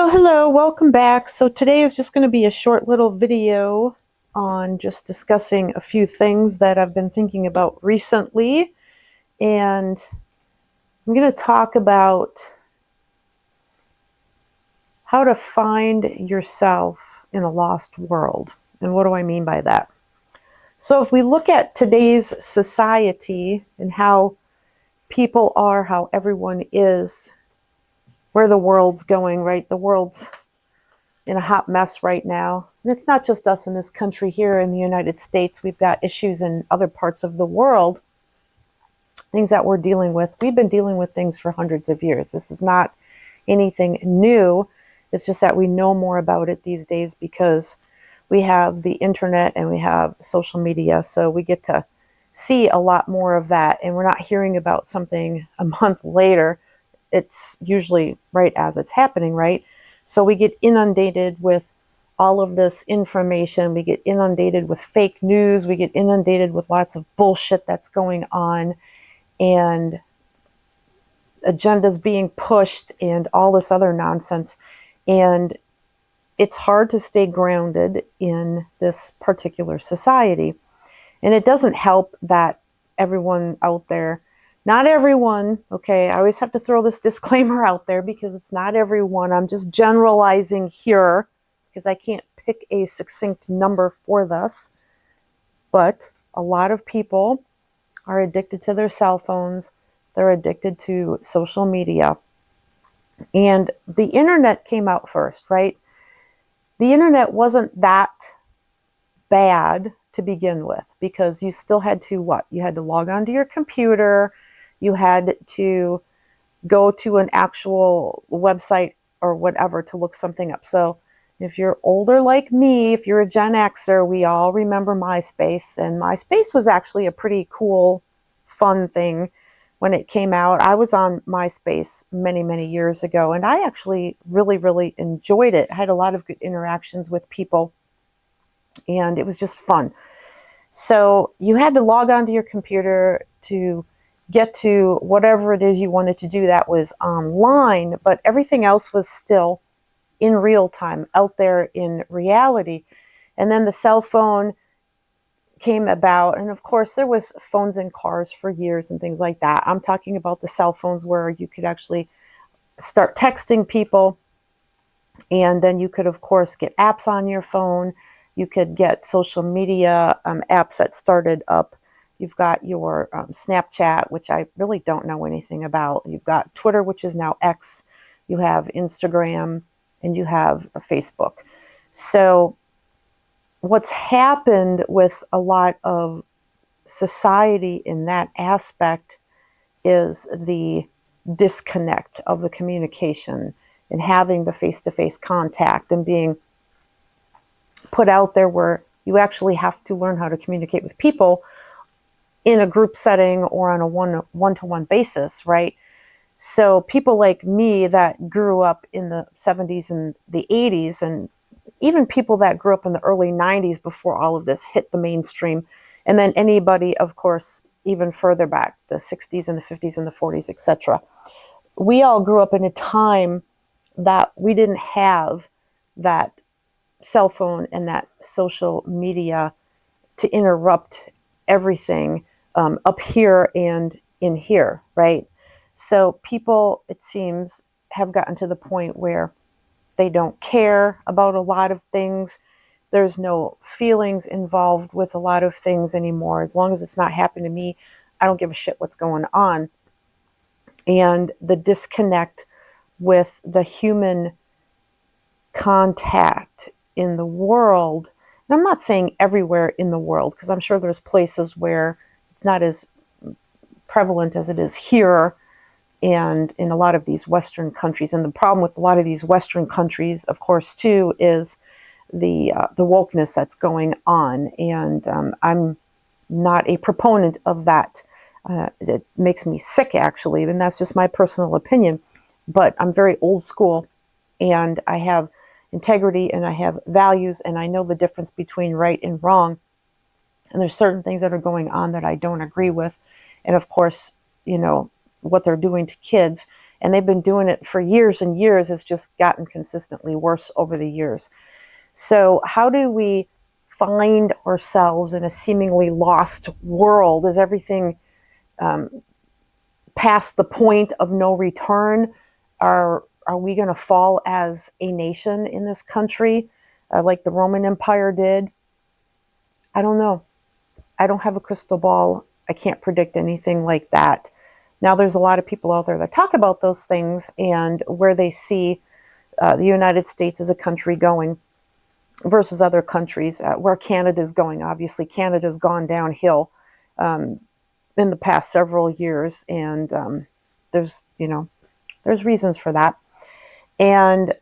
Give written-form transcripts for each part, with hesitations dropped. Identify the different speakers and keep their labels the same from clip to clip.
Speaker 1: Hello, welcome back. So today is just going to be a short little video on just discussing a few things that I've been thinking about recently. And I'm going to talk about how to find yourself in a lost world. And what do I mean by that? So if we look at today's society and how people are, how everyone is, where the world's going, right? The world's in a hot mess right now. And it's not just us in this country here in the United States. We've got issues in other parts of the world, things that we're dealing with. We've been dealing with things for hundreds of years. This is not anything new. It's just that we know more about it these days because we have the internet and we have social media. So we get to see a lot more of that. And we're not hearing about something a month later. It's usually right as it's happening, right? So we get inundated with all of this information. We get inundated with fake news. We get inundated with lots of bullshit that's going on and agendas being pushed and all this other nonsense. And it's hard to stay grounded in this particular society. And it doesn't help that everyone out there, not everyone, okay, I always have to throw this disclaimer out there because it's not everyone. I'm just generalizing here because I can't pick a succinct number for this. But a lot of people are addicted to their cell phones. They're addicted to social media. And the internet came out first, right? The internet wasn't that bad to begin with because you still had to what? You had to log onto your computer. You had to go to an actual website or whatever to look something up. So if you're older like me, if you're a Gen Xer, we all remember MySpace. And MySpace was actually a pretty cool, fun thing when it came out. I was on MySpace many, many years ago, and I actually really, really enjoyed it. I had a lot of good interactions with people, and it was just fun. So you had to log onto your computer to get to whatever it is you wanted to do that was online, but everything else was still in real time, out there in reality. And then the cell phone came about, and of course there was phones in cars for years and things like that. I'm talking about the cell phones where you could actually start texting people, and then you could of course get apps on your phone. You could get social media apps that started up. You've got your Snapchat, which I really don't know anything about. You've got Twitter, which is now X. You have Instagram, and you have Facebook. So what's happened with a lot of society in that aspect is the disconnect of the communication and having the face-to-face contact and being put out there where you actually have to learn how to communicate with people in a group setting or on a one-to-one basis, right? So people like me that grew up in the 70s and the 80s, and even people that grew up in the early 90s before all of this hit the mainstream, and then anybody, of course, even further back, the 60s and the 50s and the 40s, etc. We all grew up in a time that we didn't have that cell phone and that social media to interrupt everything up here and in here, right? So people, it seems, have gotten to the point where they don't care about a lot of things. There's no feelings involved with a lot of things anymore. As long as it's not happening to me, I don't give a shit what's going on. And the disconnect with the human contact in the world, and I'm not saying everywhere in the world, because I'm sure there's places where it's not as prevalent as it is here and in a lot of these Western countries. And the problem with a lot of these Western countries, of course, too, is the wokeness that's going on. And I'm not a proponent of that. It makes me sick, actually, and that's just my personal opinion. But I'm very old school, and I have integrity, and I have values, and I know the difference between right and wrong. And there's certain things that are going on that I don't agree with. And of course, you know, what they're doing to kids And they've been doing it for years and years. It's just gotten consistently worse over the years. So how do we find ourselves in a seemingly lost world? Is everything past the point of no return? Are we going to fall as a nation in this country like the Roman Empire did? I don't know. I don't have a crystal ball. I can't predict anything like that. Now, there's a lot of people out there that talk about those things and where they see the United States as a country going versus other countries, where Canada's going. Obviously, Canada's gone downhill in the past several years, and there's reasons for that. And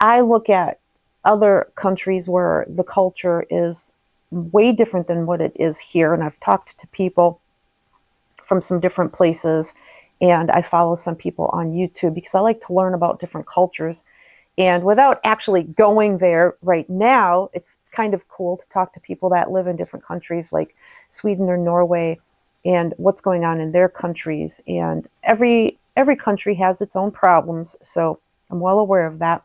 Speaker 1: I look at other countries where the culture is way different than what it is here, and I've talked to people from some different places, and I follow some people on YouTube because I like to learn about different cultures. And without actually going there right now, it's kind of cool to talk to people that live in different countries like Sweden or Norway and what's going on in their countries. And every country has its own problems, so I'm well aware of that.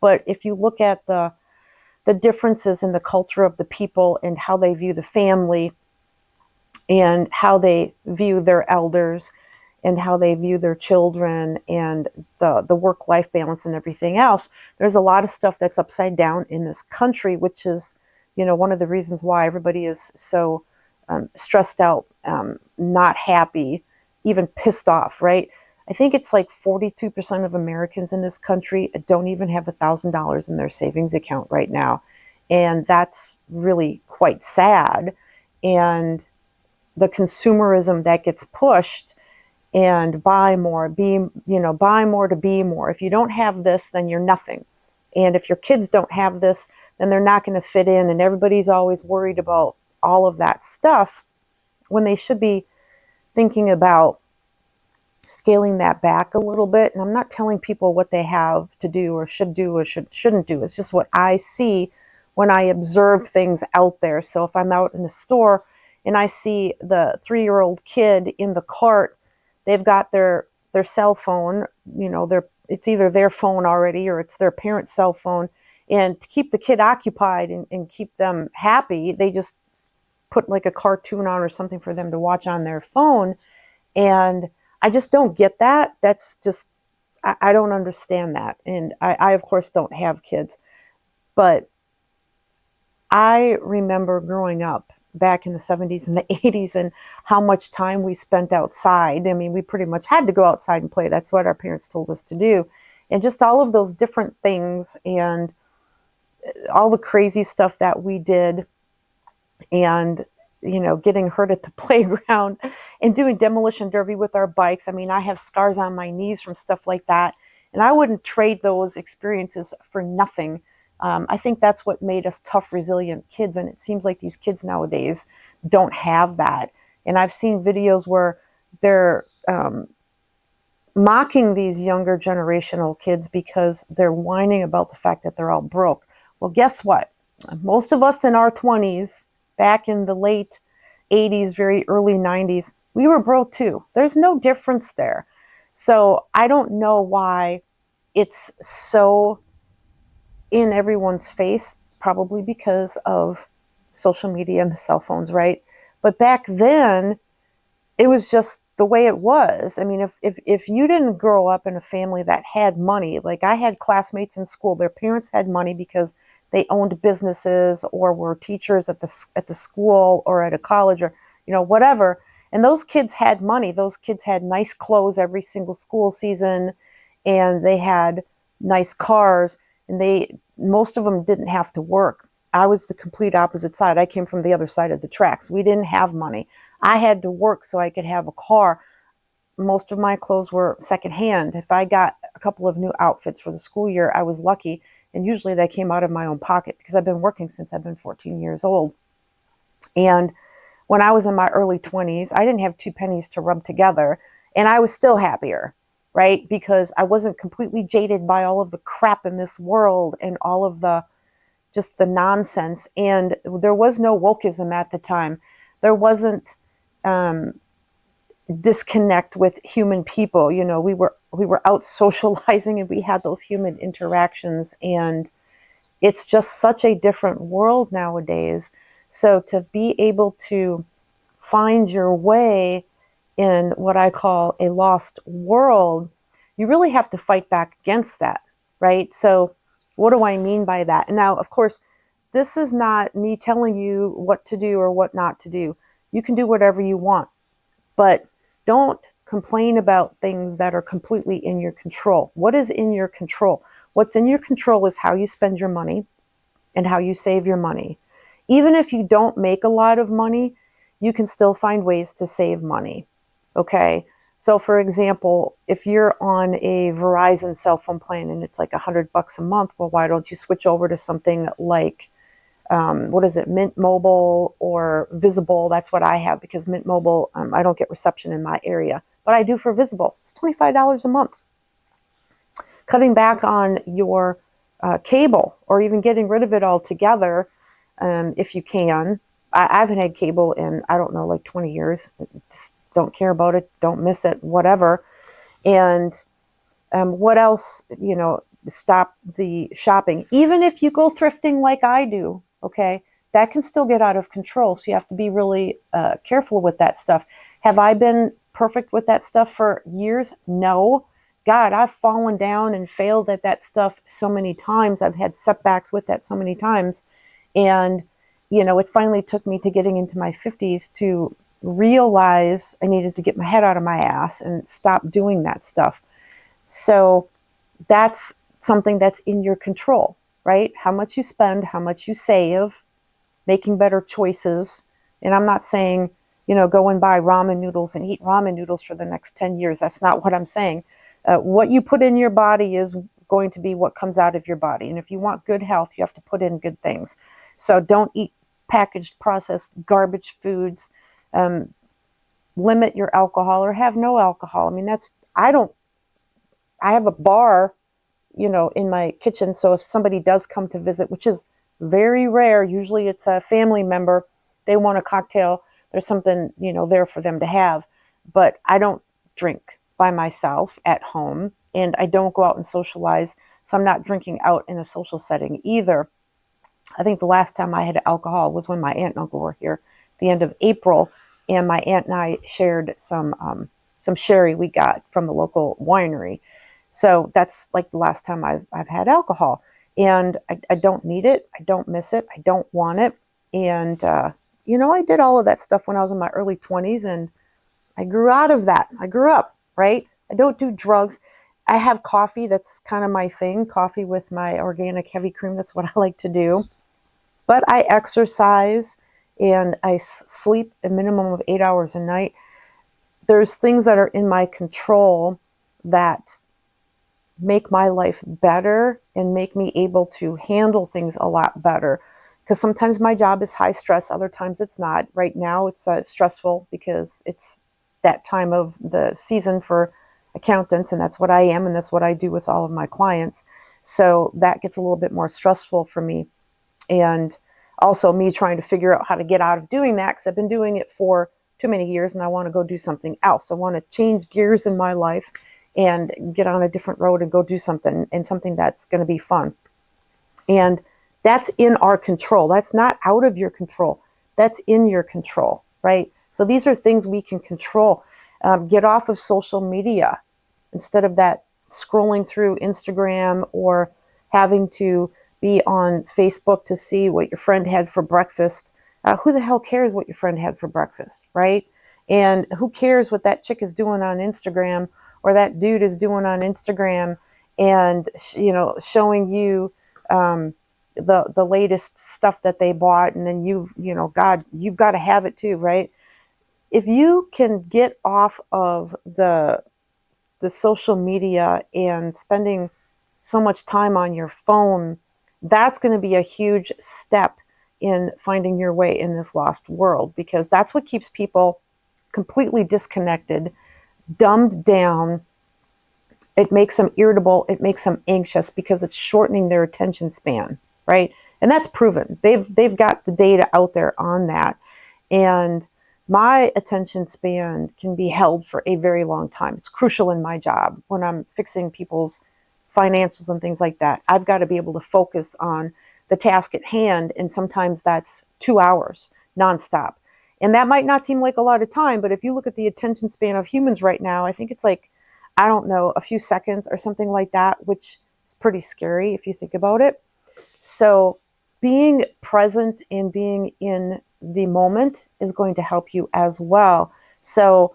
Speaker 1: But if you look at the differences in the culture of the people and how they view the family and how they view their elders and how they view their children and the work-life balance and everything else, there's a lot of stuff that's upside down in this country, which is, one of the reasons why everybody is so stressed out, not happy, even pissed off, right? I think it's like 42% of Americans in this country don't even have $1,000 in their savings account right now. And that's really quite sad. And the consumerism that gets pushed and buy more, buy more to be more. If you don't have this, then you're nothing. And if your kids don't have this, then they're not going to fit in. And everybody's always worried about all of that stuff when they should be thinking about scaling that back a little bit. And I'm not telling people what they have to do or should do or shouldn't do. It's just what I see when I observe things out there. So if I'm out in the store and I see the 3-year-old kid in the cart, they've got their cell phone, it's either their phone already or it's their parent's cell phone. And to keep the kid occupied and keep them happy, they just put like a cartoon on or something for them to watch on their phone. And I just don't get that. That's just, I don't understand that. And I, of course, don't have kids. But I remember growing up back in the 70s and the 80s and how much time we spent outside. I mean, we pretty much had to go outside and play. That's what our parents told us to do. And just all of those different things and all the crazy stuff that we did and getting hurt at the playground and doing demolition derby with our bikes. I mean, I have scars on my knees from stuff like that. And I wouldn't trade those experiences for nothing. I think that's what made us tough, resilient kids. And it seems like these kids nowadays don't have that. And I've seen videos where they're mocking these younger generational kids because they're whining about the fact that they're all broke. Well, guess what? Most of us in our 20s, back in the late 80s, very early 90s, we were broke too. There's no difference there. So I don't know why it's so in everyone's face, probably because of social media and the cell phones, right? But back then, it was just the way it was. I mean, if you didn't grow up in a family that had money, like I had classmates in school, their parents had money because they owned businesses or were teachers at the school or at a college or whatever. And those kids had money. Those kids had nice clothes every single school season, and they had nice cars, and most of them didn't have to work. I was the complete opposite side. I came from the other side of the tracks. We didn't have money. I had to work so I could have a car. Most of my clothes were secondhand. If I got a couple of new outfits for the school year, I was lucky. And usually they came out of my own pocket because I've been working since I've been 14 years old. And when I was in my early 20s, I didn't have 2 pennies to rub together. And I was still happier, right? Because I wasn't completely jaded by all of the crap in this world and all of just the nonsense. And there was no wokeism at the time. There wasn't disconnect with human people. We were we were out socializing and we had those human interactions, and it's just such a different world nowadays. So to be able to find your way in what I call a lost world, you really have to fight back against that, right? So what do I mean by that? And now, of course, this is not me telling you what to do or what not to do. You can do whatever you want, but don't complain about things that are completely in your control. What is in your control? What's in your control is how you spend your money and how you save your money. Even if you don't make a lot of money, you can still find ways to save money. Okay. So for example, if you're on a Verizon cell phone plan and it's like $100 a month, well, why don't you switch over to something like, what is it, Mint Mobile or Visible? That's what I have, because Mint Mobile, I don't get reception in my area, but I do for Visible. It's $25 a month. Cutting back on your cable, or even getting rid of it altogether, if you can. I haven't had cable in, I don't know, like 20 years. Just don't care about it, don't miss it, whatever. And what else? Stop the shopping. Even if you go thrifting like I do, okay, that can still get out of control. So you have to be really careful with that stuff. Have I been perfect with that stuff for years? No. God, I've fallen down and failed at that stuff so many times. I've had setbacks with that so many times. And, it finally took me to getting into my 50s to realize I needed to get my head out of my ass and stop doing that stuff. So that's something that's in your control, right? How much you spend, how much you save, making better choices. And I'm not saying, go and buy ramen noodles and eat ramen noodles for the next 10 years. That's not what I'm saying. What you put in your body is going to be what comes out of your body. And if you want good health, you have to put in good things. So don't eat packaged, processed, garbage foods. Limit your alcohol or have no alcohol. I mean, I have a bar, in my kitchen. So if somebody does come to visit, which is very rare, usually it's a family member, they want a cocktail, there's something, there for them to have. But I don't drink by myself at home, and I don't go out and socialize. So I'm not drinking out in a social setting either. I think the last time I had alcohol was when my aunt and uncle were here at the end of April, and my aunt and I shared some sherry we got from the local winery. So that's like the last time I've had alcohol, and I don't need it. I don't miss it. I don't want it. And, I did all of that stuff when I was in my early 20s, and I grew out of that. I grew up, right? I don't do drugs. I have coffee. That's kind of my thing. Coffee with my organic heavy cream. That's what I like to do. But I exercise and I sleep a minimum of 8 hours a night. There's things that are in my control that make my life better and make me able to handle things a lot better. Because sometimes my job is high stress, other times it's not. Right now it's stressful because it's that time of the season for accountants, and that's what I am, and that's what I do with all of my clients. So that gets a little bit more stressful for me. And also me trying to figure out how to get out of doing that, because I've been doing it for too many years and I want to go do something else. I want to change gears in my life and get on a different road and go do something, and something that's going to be fun. And that's in our control. That's not out of your control. That's in your control, right? So these are things we can control. Get off of social media instead of that scrolling through Instagram or having to be on Facebook to see what your friend had for breakfast. Who the hell cares what your friend had for breakfast, right? And who cares what that chick is doing on Instagram or that dude is doing on Instagram, and showing you the latest stuff that they bought, and then God, you've got to have it too, right? If you can get off of the social media and spending so much time on your phone, that's going to be a huge step in finding your way in this lost world, because that's what keeps people completely disconnected, dumbed down. It makes them irritable. It makes them anxious because it's shortening their attention span, right? And that's proven. They've got the data out there on that. And my attention span can be held for a very long time. It's crucial in my job when I'm fixing people's financials and things like that. I've got to be able to focus on the task at hand, and sometimes that's 2 hours nonstop. And that might not seem like a lot of time, but if you look at the attention span of humans right now, I think it's like, I don't know, a few seconds or something like that, which is pretty scary if you think about it. So being present and being in the moment is going to help you as well. So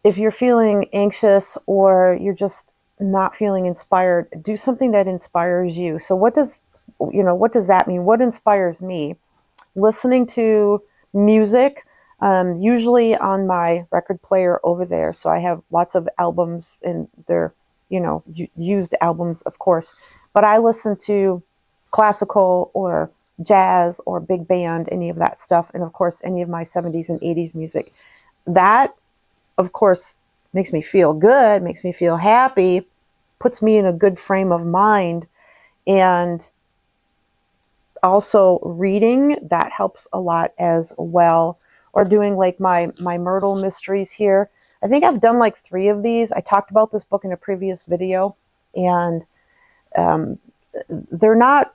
Speaker 1: if you're feeling anxious or you're just not feeling inspired, do something that inspires you. So what does that mean? What inspires me? Listening to music, usually on my record player over there. So I have lots of albums, and they're, used albums, of course. But I listen to classical or jazz or big band, any of that stuff. And of course, any of my 70s and 80s music. That, of course, makes me feel good, makes me feel happy, puts me in a good frame of mind. And also reading, that helps a lot as well. Or doing like my Myrtle mysteries here. I think I've done like 3 of these. I talked about this book in a previous video, and they're not,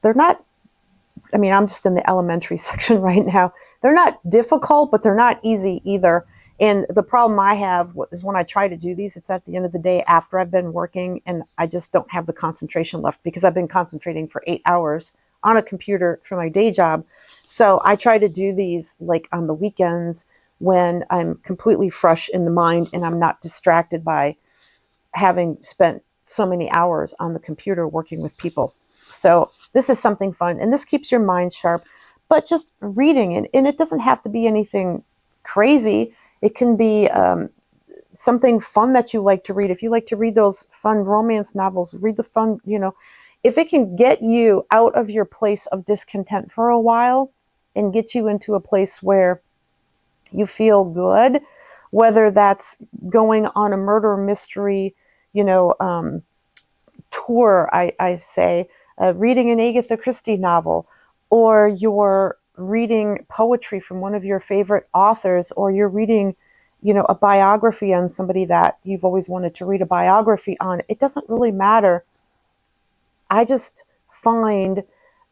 Speaker 1: I mean, I'm just in the elementary section right now. They're not difficult, but they're not easy either. And the problem I have is when I try to do these, it's at the end of the day after I've been working, and I just don't have the concentration left because I've been concentrating for 8 hours on a computer for my day job. So I try to do these like on the weekends when I'm completely fresh in the mind and I'm not distracted by having spent so many hours on the computer working with people. So this is something fun, and this keeps your mind sharp. But just reading, and it doesn't have to be anything crazy. It can be something fun that you like to read. If you like to read those fun romance novels, read the fun, if it can get you out of your place of discontent for a while and get you into a place where you feel good, whether that's going on a murder mystery, tour, I say, reading an Agatha Christie novel, or you're reading poetry from one of your favorite authors, or you're reading, a biography on somebody that you've always wanted to read a biography on. It doesn't really matter. I just find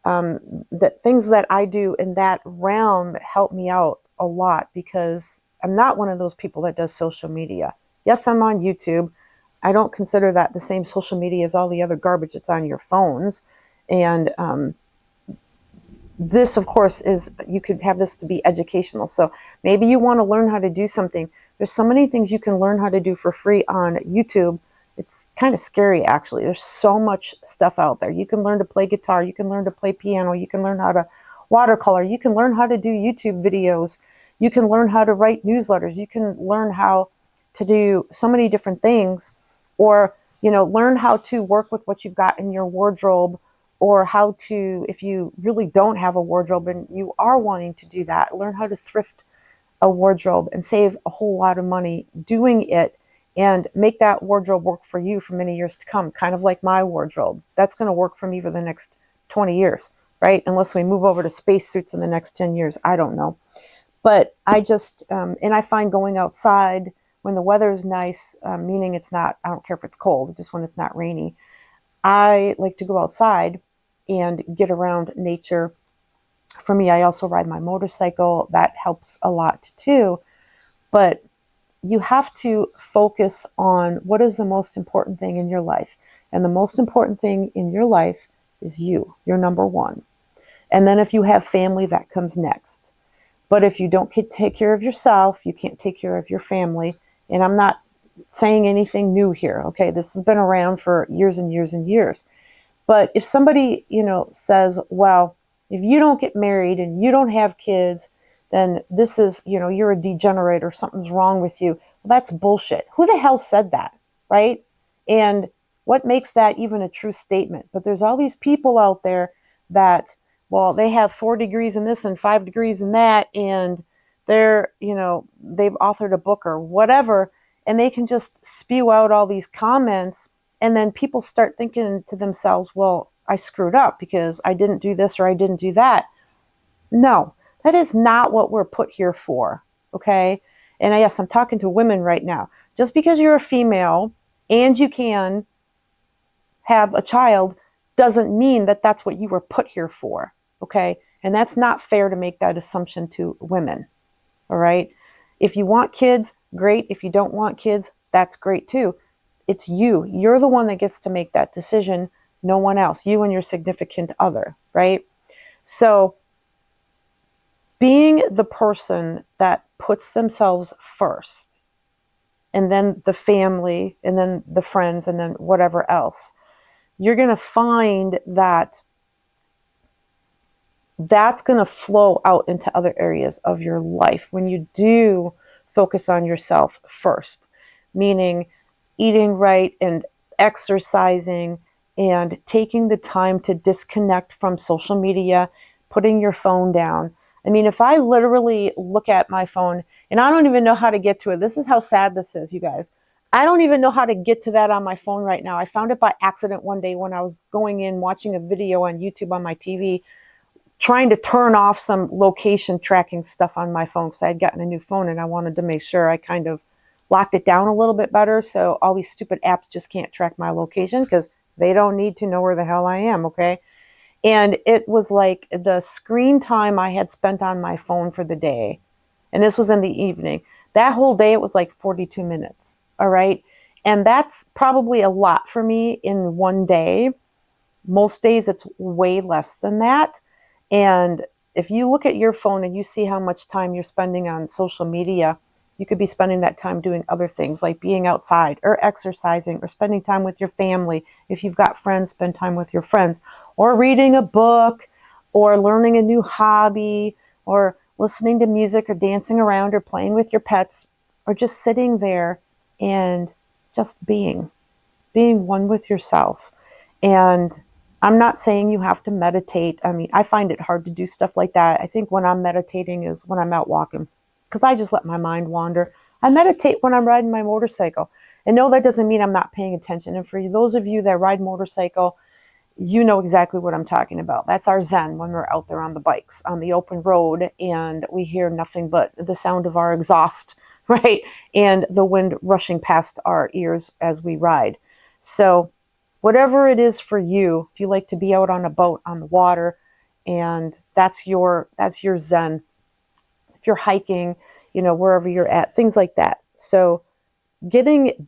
Speaker 1: that things that I do in that realm help me out a lot, because I'm not one of those people that does social media. Yes, I'm on YouTube. I don't consider that the same social media as all the other garbage that's on your phones. And this, of course, you could have this to be educational. So maybe you want to learn how to do something. There's so many things you can learn how to do for free on YouTube. It's kind of scary, actually. There's so much stuff out there. You can learn to play guitar. You can learn to play piano. You can learn how to watercolor. You can learn how to do YouTube videos. You can learn how to write newsletters. You can learn how to do so many different things. Or, learn how to work with what you've got in your wardrobe, or how to, if you really don't have a wardrobe and you are wanting to do that, learn how to thrift a wardrobe and save a whole lot of money doing it, and make that wardrobe work for you for many years to come, kind of like my wardrobe. That's going to work for me for the next 20 years, right? Unless we move over to spacesuits in the next 10 years. I don't know. But I just, and I find going outside when the weather is nice, meaning it's not, I don't care if it's cold, just when it's not rainy, I like to go outside and get around nature. For me, I also ride my motorcycle. That helps a lot too. But you have to focus on what is the most important thing in your life. And the most important thing in your life is you. You're number one. And then if you have family, that comes next. But if you don't take care of yourself, you can't take care of your family. And I'm not saying anything new here, okay? This has been around for years and years and years. But if somebody, says, well, if you don't get married and you don't have kids, then this is, you're a degenerate or something's wrong with you. Well, that's bullshit. Who the hell said that, right? And what makes that even a true statement? But there's all these people out there that, well, they have 4 degrees in this and 5 degrees in that, and they're, they've authored a book or whatever, and they can just spew out all these comments, and then people start thinking to themselves, well, I screwed up because I didn't do this or I didn't do that. No, That is not what we're put here for, okay? And yes, I'm talking to women right now. Just because you're a female and you can have a child doesn't mean that that's what you were put here for, okay? And that's not fair to make that assumption to women, all right? If you want kids, great. If you don't want kids, that's great too. It's you. You're the one that gets to make that decision, no one else. You and your significant other, right? So being the person that puts themselves first, and then the family, and then the friends, and then whatever else, you're going to find that that's going to flow out into other areas of your life when you do focus on yourself first, meaning eating right and exercising and taking the time to disconnect from social media, putting your phone down. I mean, if I literally look at my phone and I don't even know how to get to it, this is how sad this is, you guys. I don't even know how to get to that on my phone right now. I found it by accident one day when I was going in, watching a video on YouTube on my TV, trying to turn off some location tracking stuff on my phone because I had gotten a new phone and I wanted to make sure I kind of locked it down a little bit better so all these stupid apps just can't track my location because they don't need to know where the hell I am, okay? And it was like the screen time I had spent on my phone for the day, and this was in the evening, that whole day it was like 42 minutes, all right? And that's probably a lot for me in one day. Most days it's way less than that. And if you look at your phone and you see how much time you're spending on social media, you could be spending that time doing other things like being outside or exercising or spending time with your family. If you've got friends, spend time with your friends, or reading a book, or learning a new hobby, or listening to music, or dancing around, or playing with your pets, or just sitting there and just being one with yourself. And I'm not saying you have to meditate. I mean, I find it hard to do stuff like that. I think when I'm meditating is when I'm out walking because I just let my mind wander. I meditate when I'm riding my motorcycle. And no, that doesn't mean I'm not paying attention. And for those of you that ride motorcycle, you know exactly what I'm talking about. That's our zen when we're out there on the bikes, on the open road, and we hear nothing but the sound of our exhaust, right? And the wind rushing past our ears as we ride. So whatever it is for you, if you like to be out on a boat on the water, and that's your zen. If you're hiking, you know, wherever you're at, things like that. So getting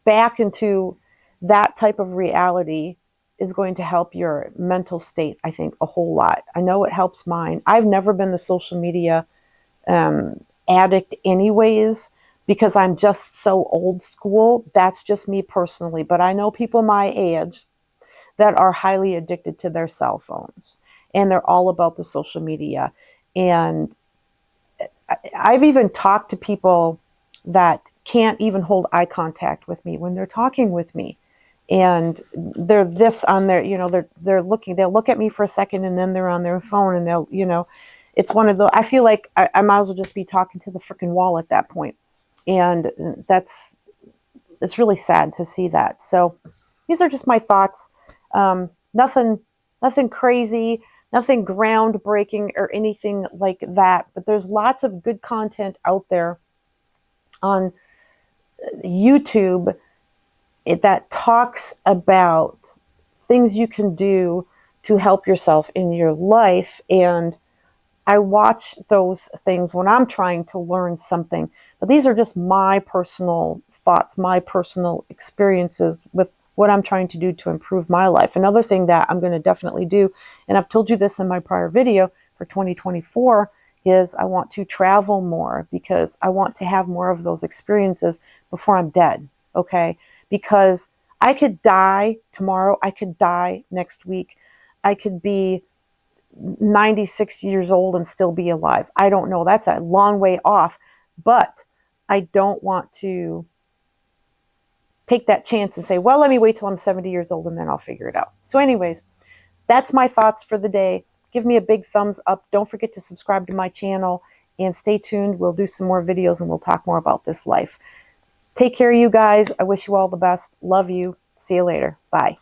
Speaker 1: back into that type of reality is going to help your mental state, I think, a whole lot. I know it helps mine. I've never been the social media addict anyways, because I'm just so old school. That's just me personally. But I know people my age that are highly addicted to their cell phones, and they're all about the social media. And I've even talked to people that can't even hold eye contact with me when they're talking with me. And they're this on their, you know, they'll look at me for a second and then they're on their phone and they'll, you know, it's one of the, I feel like I might as well just be talking to the freaking wall at that point. And it's really sad to see that. So these are just my thoughts. Nothing crazy, nothing groundbreaking or anything like that. But there's lots of good content out there on YouTube that talks about things you can do to help yourself in your life. And I watch those things when I'm trying to learn something. But these are just my personal thoughts, my personal experiences with what I'm trying to do to improve my life. Another thing that I'm going to definitely do, and I've told you this in my prior video for 2024, is I want to travel more because I want to have more of those experiences before I'm dead, okay? Because I could die tomorrow, I could die next week, I could be 96 years old and still be alive. I don't know. That's a long way off, but I don't want to take that chance and say, well, let me wait till I'm 70 years old and then I'll figure it out. So anyways, that's my thoughts for the day. Give me a big thumbs up. Don't forget to subscribe to my channel and stay tuned. We'll do some more videos and we'll talk more about this life. Take care, you guys. I wish you all the best. Love you. See you later. Bye.